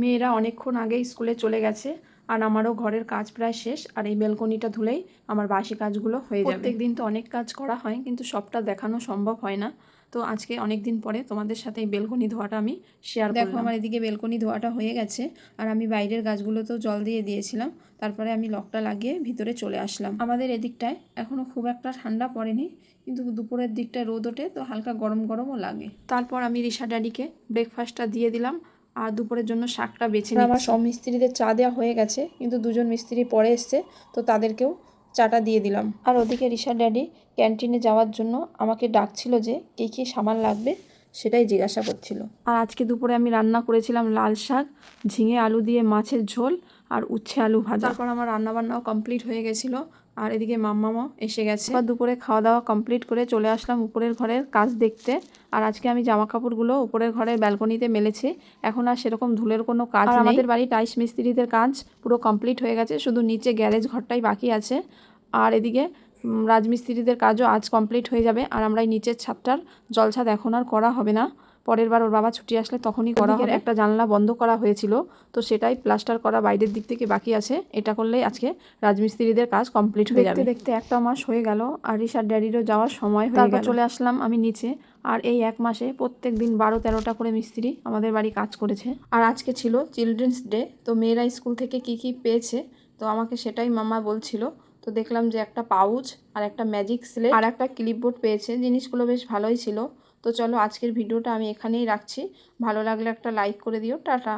মেয়েরা অনেকক্ষণ আগেই স্কুলে চলে গেছে আর আমারও ঘরের কাজ প্রায় শেষ। আর এই ব্যালকনিটা ধুলেই আমার বাসি কাজগুলো হয়ে যাবে। প্রত্যেক দিন তো অনেক কাজ করা হয়, কিন্তু সবটা দেখানো সম্ভব হয় না। তো আজকে অনেক দিন পরে তোমাদের সাথে এই বেলকনি ধোয়াটা আমি শেয়ার করলাম। দেখো আমার এদিকে বেলকনি ধোয়াটা হয়ে গেছে আর আমি বাইরের গাছগুলোতেও জল দিয়ে দিয়েছিলাম। তারপরে আমি লকটা লাগিয়ে ভিতরে চলে আসলাম। আমাদের এদিকটায় এখনও খুব একটা ঠান্ডা পড়েনি, কিন্তু দুপুরের দিকটায় রোদ ওঠে তো হালকা গরম গরমও লাগে। তারপর আমি রিশা ড্যাডিকে ব্রেকফাস্টটা দিয়ে দিলাম আর দুপুরের জন্য শাকটা বেছে নিই। আমার সব মিস্ত্রিদের চা দেওয়া হয়ে গেছে, কিন্তু দুজন মিস্ত্রি পরে এসছে, তো তাদেরকেও চাটা দিয়ে দিলাম। আর ওদিকে রিশা ড্যাডি ক্যান্টিনে যাওয়ার জন্য আমাকে ডাকছিল যে কী কী সামান লাগবে সেটাই জিজ্ঞাসা করছিল। আর আজকে দুপুরে আমি রান্না করেছিলাম লাল শাক, ঝিঙে আলু দিয়ে মাছের ঝোল আর উচ্ছে আলু ভাজা। তারপর আমার রান্নাবান্নাও কমপ্লিট হয়ে গেছিলো আর এদিকে মাম্মামও এসে গেছে। আর দুপুরে খাওয়া দাওয়া কমপ্লিট করে চলে আসলাম উপরের ঘরের কাজ দেখতে। আর আজকে আমি জামা কাপড়গুলো উপরের ঘরের ব্যালকনিতে মেলেছি। এখন আর সেরকম ধুলের কোনো কাজ নেই। আমাদের বাড়ি টাইলস মিস্ত্রিদের কাজ পুরো কমপ্লিট হয়ে গেছে, শুধু নিচে গ্যারেজ ঘরটাই বাকি আছে। আর এদিকে রাজমিস্ত্রিদের কাজও আজ কমপ্লিট হয়ে যাবে। আর আমরা এই নিচের ছাদটার জলছাদ এখন আর করা হবে না, পরের বার ওর বাবা ছুটি আসলে তখনই করা হবে। একটা জানলা বন্ধ করা হয়েছিল, তো সেটাই প্লাস্টার করা বাইরের দিক থেকে বাকি আছে। এটা করলেই আজকে রাজমিস্ত্রিদের কাজ কমপ্লিট হয়ে যাবে। দেখতে দেখতে একটা মাস হয়ে গেল আর রিশার ড্যাডিরও যাওয়ার সময় হয়ে গেল। চলে আসলাম আমি নিচে। আর এই এক মাসে প্রত্যেক দিন 12-13টা করে মিস্ত্রি আমাদের বাড়ি কাজ করেছে। আর আজকে ছিল চিলড্রেন্স ডে, তো মেয়েরা স্কুল থেকে কি কি পেয়েছে তো আমাকে সেটাই মামা বলছিল। তো দেখলাম যে একটা পাউচ আর একটা ম্যাজিক স্লেট আর একটা ক্লিপবোর্ড পেয়েছে। জিনিসগুলো বেশ ভালোই ছিল। তো চলো আজকের ভিডিওটা আমি এখানেই রাখছি। ভালো লাগলে একটা লাইক করে দিও। টাটা।